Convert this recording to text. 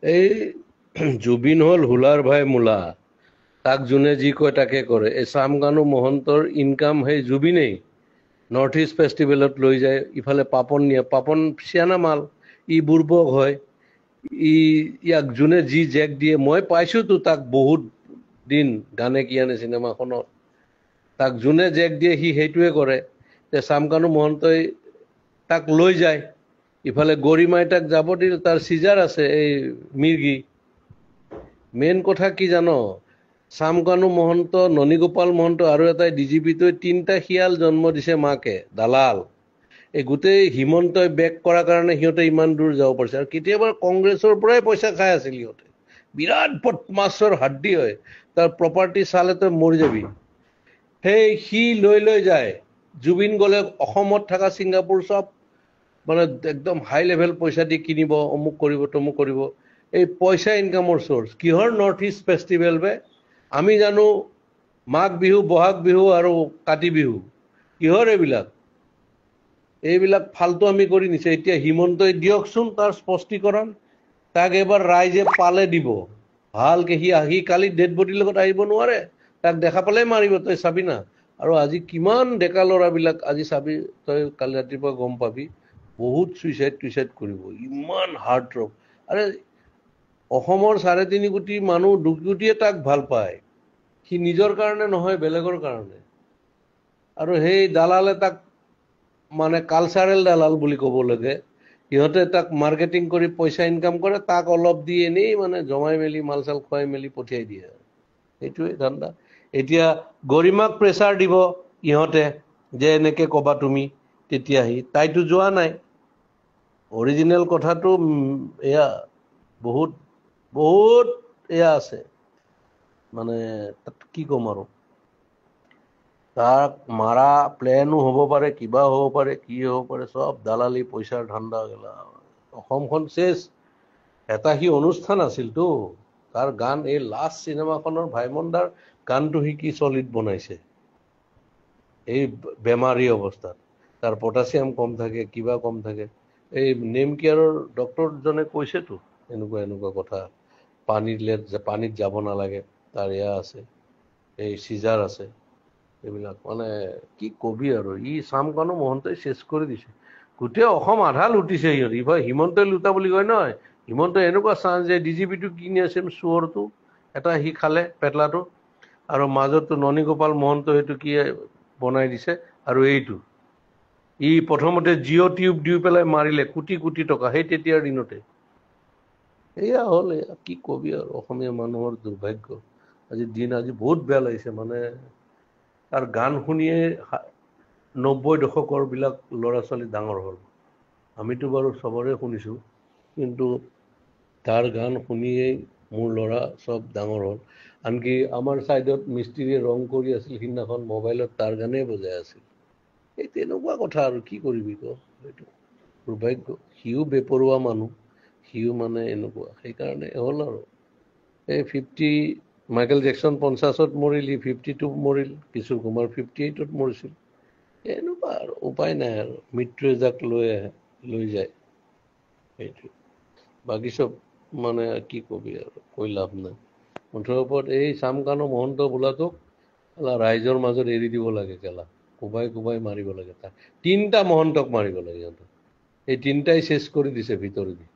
এই জুবিন হল হুলাৰ ভাই মূলা, তাক যোনে যি কয় তাকে কৰে। এই চামকানু মহন্তৰ ইনকাম সেই জুবিনেই। নৰ্থ ইষ্ট ফেষ্টিভেলত লৈ যায়, ইফালে পাপন নিয়ে, পাপন চিয়ানা মাল, ই বুৰ্বক হয়। ই ইয়াক যোনে যি জেক দিয়ে, মই পাইছোতো তাক বহুত দিন গানে কি আনে চিনেমাখনত, তাক যোনে জেক দিয়ে সি সেইটোৱে কৰে। তে চামকানু মহন্তই তাক লৈ যায়, ইফালে গৰিমাই তাক যাব দিল, তাৰ চিজাৰ আছে এই মিৰ্গি। মেইন কথা কি জানো, চামকানু মহন্ত, ননীগোপাল মহন্ত আৰু এটাই ডিজিপিটোৱে তিনিটা শিয়াল জন্ম দিছে মাকে, দালাল। এই গোটেই হিমন্তই বেক কৰাৰ কাৰণে সিহঁতে ইমান দূৰ যাব পাৰিছে। আৰু কেতিয়াবা কংগ্ৰেছৰ পৰাই পইচা খাই আছিল সিহঁতে, বিৰাট বদমাছৰ হাড্ডি হয়, তাৰ প্ৰপাৰ্টি চালে তই মৰি যাবি। সেই সি লৈ লৈ যায়, জুবিন গ'লে অসমত থকা ছিংগাপুৰ চব মানে একদম হাই লেভেল পইচা দি কিনিব, অমুক কৰিব তমুক কৰিব। এই পইচা ইনকামৰ চ'ৰ্চ কিহৰ? নৰ্থ ইষ্ট ফেষ্টিভেল বে। আমি জানো মাঘ বিহু, বহাগ বিহু আৰু কাতি বিহু, কিহৰ এইবিলাক? এইবিলাক ফাল্টু আমি কৰি নিছে। এতিয়া হিমন্তই দিয়কচোন তাৰ স্পষ্টীকৰণ, তাক এবাৰ ৰাইজে পালে দিব ভালকে। সি কালি ডেড বডিৰ লগত আহিব নোৱাৰে, তাক দেখা পালে মাৰিব, তই চাবি না। আৰু আজি কিমান ডেকা ল'ৰাবিলাক, আজি চাবি তই, কালি ৰাতিপুৱা গম পাবি, বহুত চুইচাইড কৰিব, ইমান হাৰ্ট ৰক। আৰে অসমৰ 3.5 কোটি মানুহ, 2 কোটিয়ে তাক ভাল পায়, সি নিজৰ কাৰণে নহয়, বেলেগৰ কাৰণে। আৰু সেই দালালে তাক মানে কালচাৰেল দালাল বুলি ক'ব লাগে। সিহঁতে তাক মাৰ্কেটিং কৰি পইচা ইনকাম কৰে, তাক অলপ দি এনেই মানে জমাই মেলি মাল চাল খুৱাই মেলি পঠিয়াই দিয়ে। সেইটোৱে ধান্দা। এতিয়া গৰিমাক প্ৰেছাৰ দিব ইহঁতে, যে এনেকে ক'বা তুমি, তেতিয়া তাইতো যোৱা নাই। অৰিজিনেল কথাটো এয়া বহুত বহুত এয়া আছে, মানে তাত কি ক'ম আৰু। তাক মাৰা প্লেনো হ'ব পাৰে, কিবা হ'ব পাৰে, কি হ'ব পাৰে, চব দালালি পইচাৰ ধান্দা গেলা। অসমখন চেচ। এটা সি অনুষ্ঠান আছিলতো, তাৰ গান, এই লাষ্ট চিনেমাখনৰ ভাইমন দাৰ গানটো সি কি চলিড বনাইছে এই বেমাৰী অৱস্থাত। তাৰ পটাছিয়াম কম থাকে, কিবা কম থাকে। এই নেম কেয়াৰৰ ডক্টৰজনে কৈছেতো এনেকুৱা এনেকুৱা কথা, পানীত যাব নালাগে, তাৰ এয়া আছে, এই চিজাৰ আছে, এইবিলাক মানে কি কবি আৰু। ই চামকানু মহন্তই চেচ কৰি দিছে গোটেই অসম, আধা লুটিছে সিহঁত। ইফালে হিমন্তই লুটা বুলি কয় নহয়, হিমন্তই এনেকুৱা চান্স যে ডিজিপিটো কিনি আছে চোৰটো এটা, সি খালে পেটলাটো। আৰু মাজতো ননীগোপাল মহন্ত সেইটো কি বনাই দিছে। আৰু এইটো ই প্ৰথমতে জিঅ' টিউব দি পেলাই মাৰিলে, কোটি কোটি টকা, সেই তেতিয়াৰ দিনতে। এয়া হ'ল, এয়া কি কবি আৰু, অসমীয়া মানুহৰ দুৰ্ভাগ্য। আজি বহুত বেয়া লাগিছে মানে। তাৰ গান শুনিয়ে 90 দশকৰ বিলাক ল'ৰা ছোৱালী ডাঙৰ হ'ল। আমিতো বাৰু চবৰে শুনিছোঁ, কিন্তু তাৰ গান শুনিয়েই মোৰ ল'ৰা চব ডাঙৰ হ'ল। আনকি আমাৰ ছাইডত মিস্ত্ৰীয়ে ৰং কৰি আছিল, সিদিনাখন মোবাইলত তাৰ গানেই বজাই আছিল। এই তেনেকুৱা কথা আৰু কি কৰিবি ক, এইটো দুৰ্ভাগ্য। সিও বেপৰুৱা মানুহ, সিও মানে এনেকুৱা, সেইকাৰণে হ'ল আৰু। এই মাইকেল জেকচন 50ত মৰিল, ই 52 মৰিল, কিশোৰ কুমাৰ 58ত মৰিছিল। এনেকুৱা আৰু উপায় নাই আৰু, মৃত্যুৱে যাক লৈ আহে, লৈ যায়, সেইটো। বাকী চব মানে কি কবি আৰু, কৈ লাভ নাই। মুঠৰ ওপৰত এই চামকানু মহন্ত বোলাটোক ৰাইজৰ মাজত এৰি দিব লাগে কেলা, কোবাই কোবাই মাৰিব লাগে। তাক 3টা মহন্তক মাৰিব লাগে সিহঁতক, এই 3টাই চেচ কৰি দিছে ভিতৰেদি।